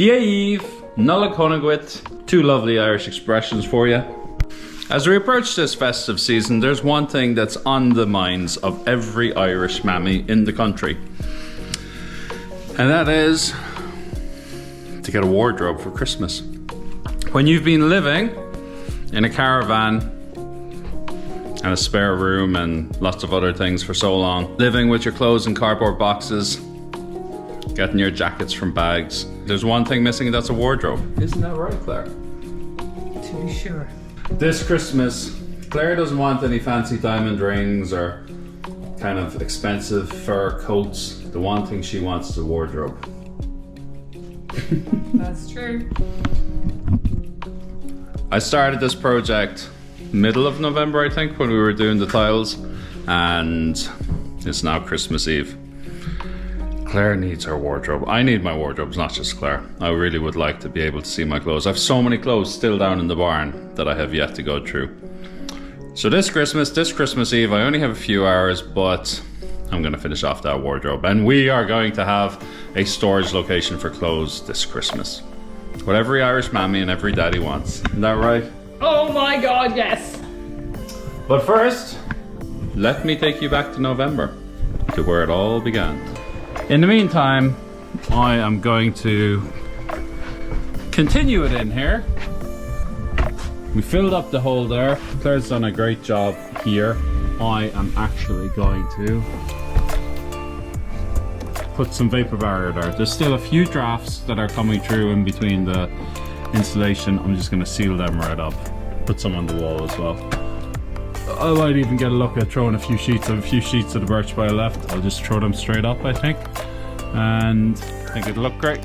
Dia Eve, Nulla Conagwit, two lovely Irish expressions for you. As we approach this festive season, there's one thing that's on the minds of every Irish mammy in the country. And that is to get a wardrobe for Christmas. When you've been living in a caravan and a spare room and lots of other things for so long, living with your clothes in cardboard boxes, getting your jackets from bags, there's one thing missing, and that's a wardrobe. Isn't that right, Claire? To be sure. This Christmas, Claire doesn't want any fancy diamond rings or kind of expensive fur coats. The one thing she wants is a wardrobe. That's true. I started this project middle of November, I think, when we were doing the tiles, and it's now Christmas Eve. Claire needs her wardrobe. I need my wardrobes, not just Claire. I really would like to be able to see my clothes. I have so many clothes still down in the barn that I have yet to go through. So this Christmas Eve, I only have a few hours, but I'm going to finish off that wardrobe. And we are going to have a storage location for clothes this Christmas. What every Irish mammy and every daddy wants. Isn't that right? Oh my God, yes. But first, let me take you back to November, to where it all began. In the meantime, I am going to continue it in here. We filled up the hole there. Claire's done a great job here. I am actually going to put some vapor barrier there. There's still a few drafts that are coming through in between the insulation. I'm just going to seal them right up. Put some on the wall as well. I might even get a look at throwing a few sheets of the birch pile left. I'll just throw them straight up, I think. And I think it'll look great.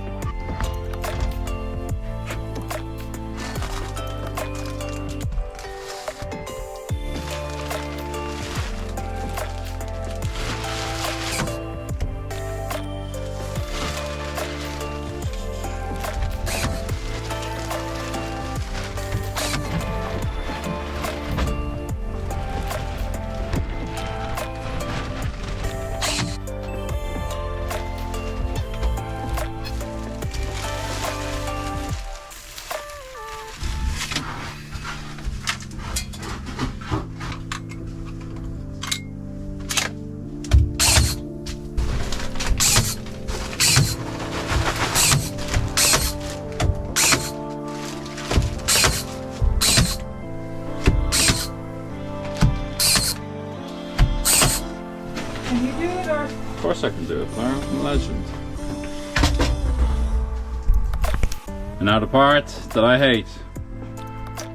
Can you do it or? Of course I can do it, Claire. I'm a legend. And now the part that I hate.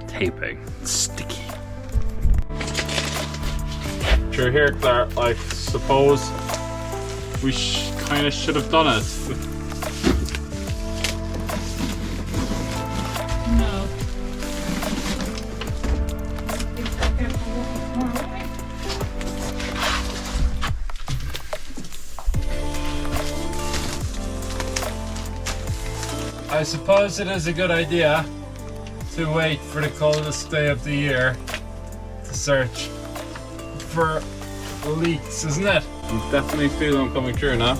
Taping. It's sticky. Sure here, Claire, I suppose we kind of should have done it. No. I suppose it is a good idea to wait for the coldest day of the year to search for leaks, isn't it? I'm definitely feeling them coming through now.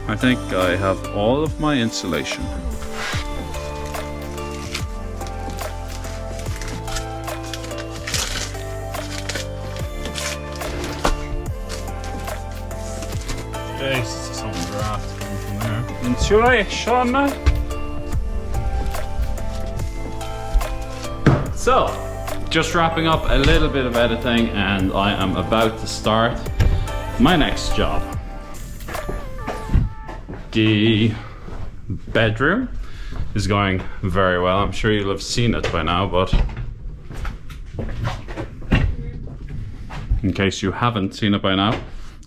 I think I have all of my insulation. Jesus, some draft coming from there. Insulation! So, just wrapping up a little bit of editing, and I am about to start my next job. The bedroom is going very well. I'm sure you'll have seen it by now, but in case you haven't seen it by now,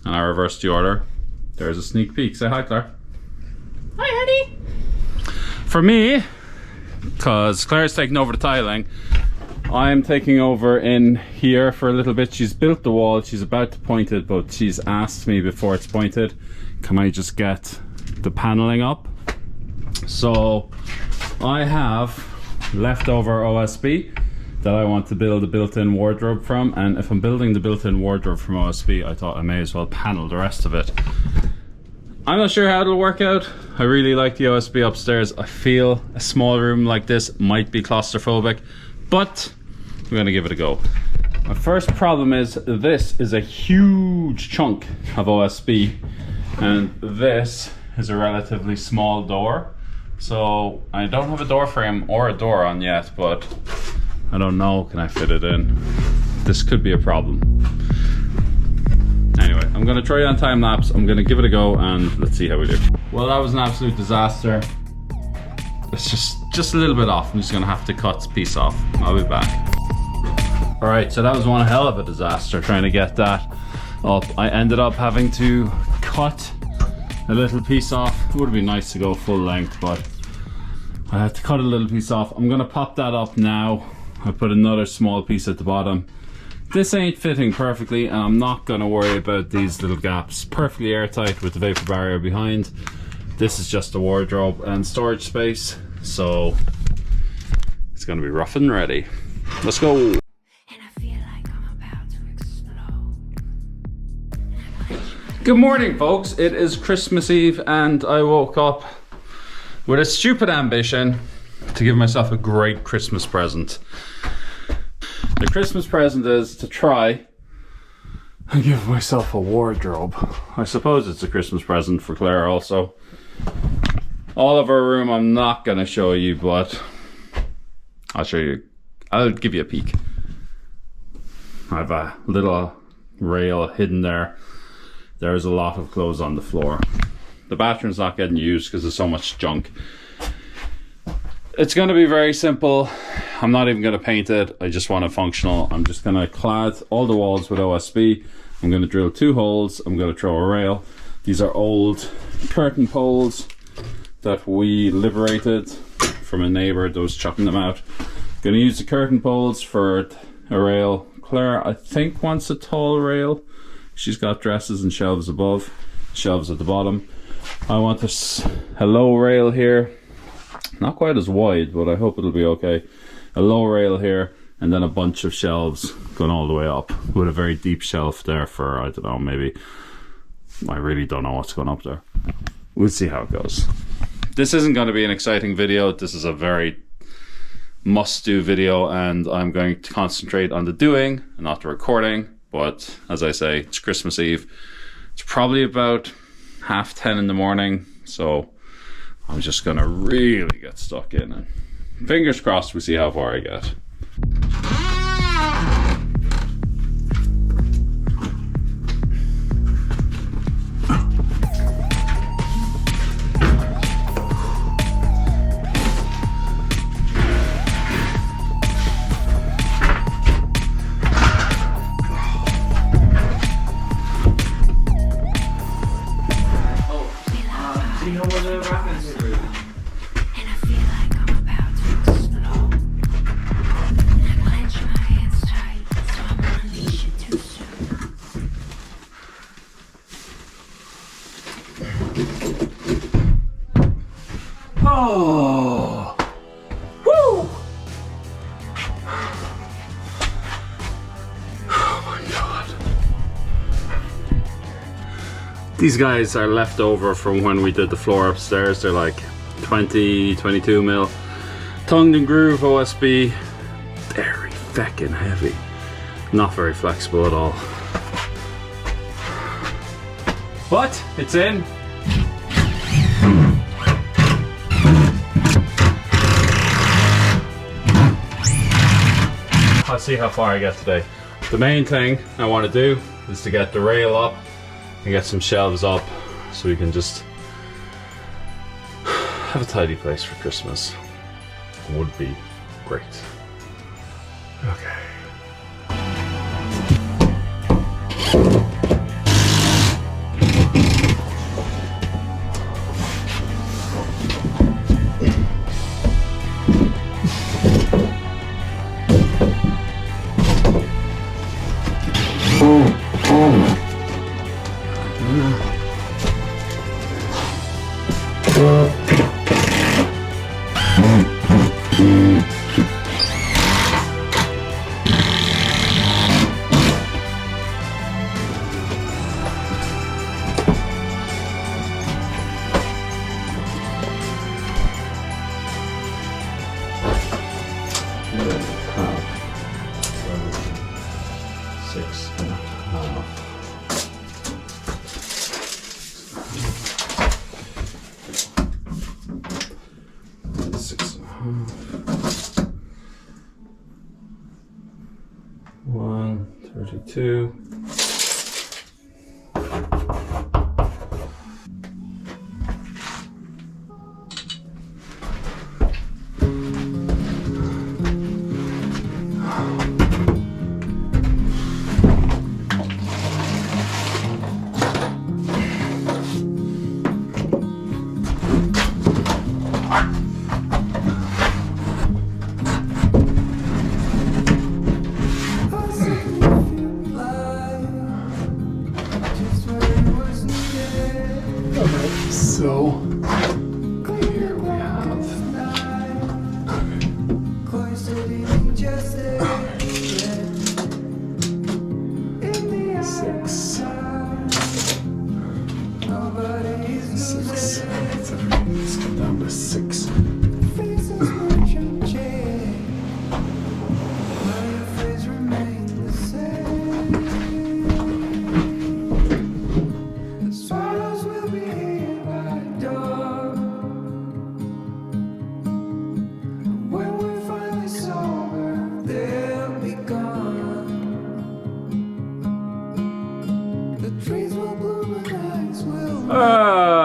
and I reversed the order, there's a sneak peek. Say hi, Claire. Hi, honey. For me, because Claire's taking over the tiling, I'm taking over in here for a little bit. She's built the wall, she's about to point it, but she's asked me before it's pointed, can I just get the paneling up? So I have leftover OSB that I want to build a built-in wardrobe from, and if I'm building the built-in wardrobe from OSB, I thought I may as well panel the rest of it. I'm not sure how it'll work out. I really like the OSB upstairs. I feel a small room like this might be claustrophobic, but I'm gonna give it a go. My first problem is this is a huge chunk of OSB, and this is a relatively small door. So I don't have a door frame or a door on yet, but I don't know, can I fit it in? This could be a problem. Anyway, I'm gonna try it on time lapse. I'm gonna give it a go and let's see how we do. Well, that was an absolute disaster. It's just a little bit off. I'm just gonna have to cut this piece off. I'll be back. All right, so that was one hell of a disaster trying to get that up. I ended up having to cut a little piece off. It would have been nice to go full length, but I had to cut a little piece off. I'm gonna pop that up now. I put another small piece at the bottom. This ain't fitting perfectly, and I'm not gonna worry about these little gaps. Perfectly airtight with the vapor barrier behind. This is just a wardrobe and storage space, so it's gonna be rough and ready. Let's go. Good morning, folks. It is Christmas Eve and I woke up with a stupid ambition to give myself a great Christmas present. The Christmas present is to try and give myself a wardrobe. I suppose it's a Christmas present for Claire also. All of our room I'm not going to show you, but I'll show you. I'll give you a peek. I have a little rail hidden there. There's a lot of clothes on the floor. The bathroom's not getting used because there's so much junk. It's going to be very simple. I'm not even going to paint it. I just want it functional. I'm just going to clad all the walls with OSB. I'm going to drill 2 holes. I'm going to throw a rail. These are old curtain poles that we liberated from a neighbour that was chucking them out. I'm going to use the curtain poles for a rail. Claire, I think, wants a tall rail. She's got dresses and shelves above, shelves at the bottom. I want a low rail here. Not quite as wide, but I hope it'll be okay. A low rail here, and then a bunch of shelves going all the way up with a very deep shelf there for, I don't know, maybe, I really don't know what's going up there. We'll see how it goes. This isn't going to be an exciting video. This is a very must-do video, and I'm going to concentrate on the doing and not the recording. But as I say, it's Christmas Eve. It's probably about 10:30 in the morning, so I'm just gonna really get stuck in, and fingers crossed we see how far I get. Oh, woo! Oh my God. These guys are left over from when we did the floor upstairs. They're like 22 mil. Tongued and groove OSB. Very feckin' heavy. Not very flexible at all. But it's in. I'll see how far I get today. The main thing I want to do is to get the rail up and get some shelves up so we can just have a tidy place for Christmas. Would be great. Okay. 2. So here we have 6. 6. Let's get down to 6.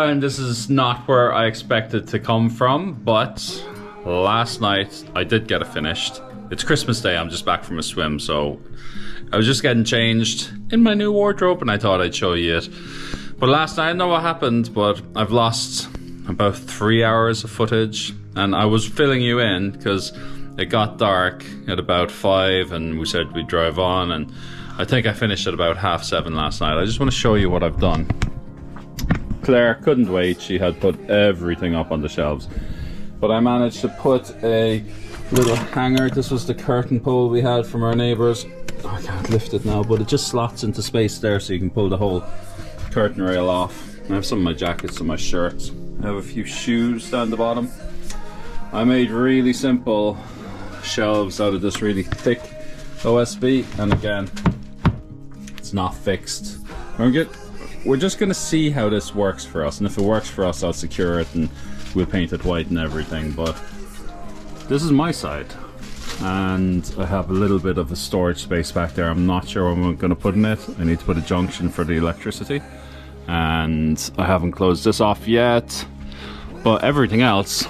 And this is not where I expected to come from, but last night I did get it finished. It's Christmas Day, I'm just back from a swim, so I was just getting changed in my new wardrobe and I thought I'd show you it. But last night, I don't know what happened, but I've lost about 3 hours of footage, and I was filling you in because it got dark at about 5 and we said we'd drive on, and I think I finished at about 7:30 last night. I just want to show you what I've done. Claire couldn't wait, she had put everything up on the shelves. But I managed to put a little hanger. This was the curtain pole we had from our neighbours. Oh, I can't lift it now, but it just slots into space there so you can pull the whole curtain rail off. I have some of my jackets and my shirts. I have a few shoes down the bottom. I made really simple shelves out of this really thick OSB, and again, it's not fixed. We're just gonna see how this works for us, and if it works for us, I'll secure it and we'll paint it white and everything. But this is my side, and I have a little bit of a storage space back there. I'm not sure what I'm gonna put in it. I need to put a junction for the electricity, and I haven't closed this off yet. But everything else,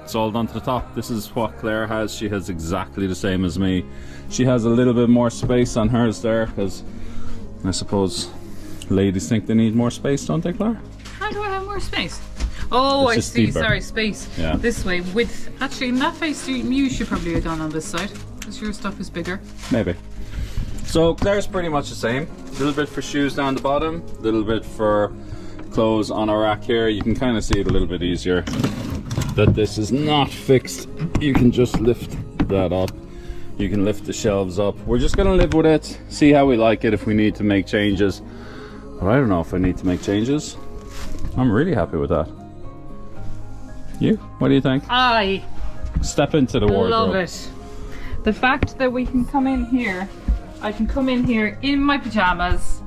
it's all done to the top. This is what Claire has. She has exactly the same as me. She has a little bit more space on hers there, because I suppose ladies think they need more space, don't they, Claire? How do I have more space? Oh, I see. Deeper. Sorry, space. Yeah. This way, width. Actually, in that face, you should probably have done on this side, because your stuff is bigger. Maybe. So Claire's pretty much the same. A little bit for shoes down the bottom, a little bit for clothes on our rack here. You can kind of see it a little bit easier that this is not fixed. You can just lift that up. You can lift the shelves up. We're just gonna live with it, see how we like it, if we need to make changes. But I don't know if I need to make changes. I'm really happy with that. You? What do you think? I Step into the wardrobe. love it. The fact that we can come in here, I can come in here in my pajamas,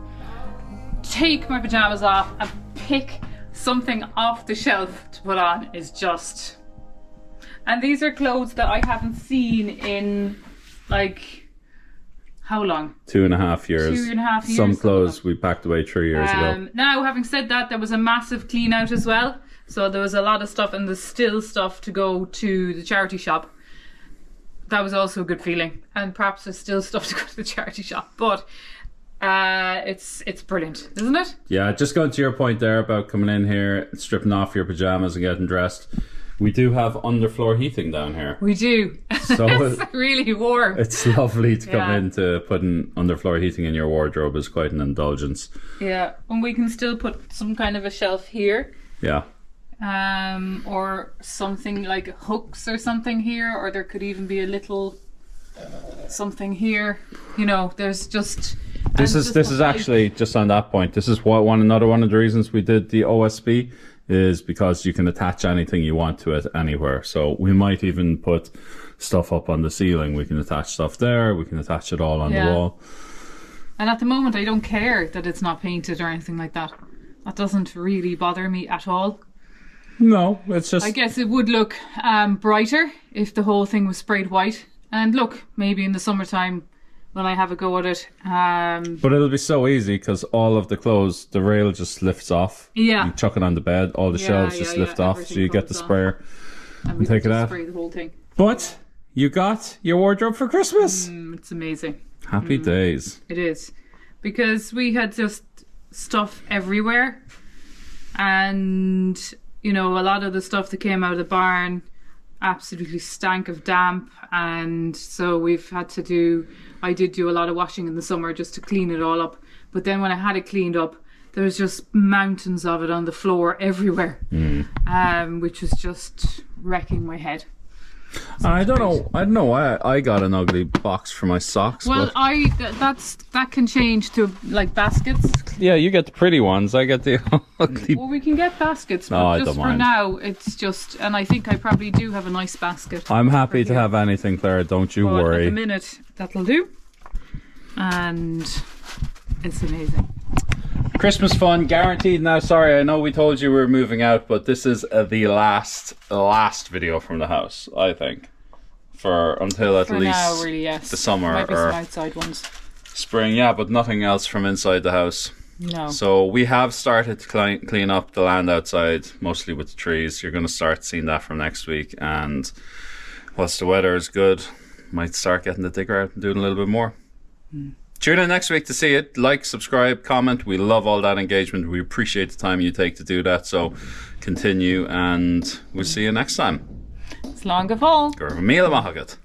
take my pajamas off and pick something off the shelf to put on is just... And these are clothes that I haven't seen in like... How long? 2.5 years. 2.5 years. Some clothes we packed away 3 years ago. Now, having said that, there was a massive clean out as well. So there was a lot of stuff, and there's still stuff to go to the charity shop. That was also a good feeling. And perhaps there's still stuff to go to the charity shop. But it's brilliant, isn't it? Yeah, just going to your point there about coming in here, stripping off your pajamas and getting dressed. We do have underfloor heating down here. We do. So it's really warm. It's lovely to come in to putting underfloor heating in your wardrobe is quite an indulgence. Yeah, and we can still put some kind of a shelf here. Yeah. Or something like hooks or something here, or there could even be a little something here. You know, there's just... This is actually, just on that point, this is another one of the reasons we did the OSB, is because you can attach anything you want to it anywhere. So we might even put stuff up on the ceiling. We can attach stuff there. We can attach it all on the wall. And at the moment, I don't care that it's not painted or anything like that. That doesn't really bother me at all. No, it's just... I guess it would look brighter if the whole thing was sprayed white. And look, maybe in the summertime, when I have a go at it. But it'll be so easy because all of the clothes, the rail just lifts off. Yeah. You chuck it on the bed, all the shelves just lift off, so you get the sprayer and take it out. Spray the whole thing. But you got your wardrobe for Christmas. It's amazing. Happy days. It is. Because we had just stuff everywhere. And, you know, a lot of the stuff that came out of the barn absolutely stank of damp. And so we've had to I did do a lot of washing in the summer just to clean it all up. But then when I had it cleaned up, there was just mountains of it on the floor everywhere. Which was just wrecking my head. I don't know why I got an ugly box for my socks. Well, that can change to like baskets. Yeah, you get the pretty ones. I get the ugly. Well, we can get baskets, but I just don't for mind. now, it's just. And I think I probably do have a nice basket. I'm happy to have anything, Claire. Don't you But worry. At the minute, that'll do, and it's amazing. Christmas fun guaranteed. Now, sorry, I know we told you we were moving out, but this is the last video from the house, I think, until at least now, really, yes. the summer Might be or some outside ones. spring. Yeah, but nothing else from inside the house. No. So we have started to clean up the land outside, mostly with the trees. You're going to start seeing that from next week, and whilst the weather is good, might start getting the digger out and doing a little bit more. Tune in next week to see it. Like, subscribe, comment. We love all that engagement. We appreciate the time you take to do that. So continue, and we'll see you next time. Slán go fóill. Gur míle maith agat.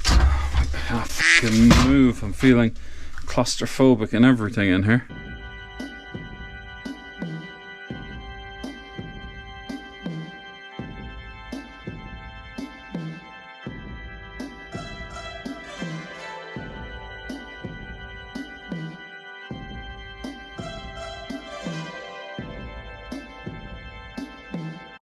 I can't fucking move. I'm feeling claustrophobic and everything in here.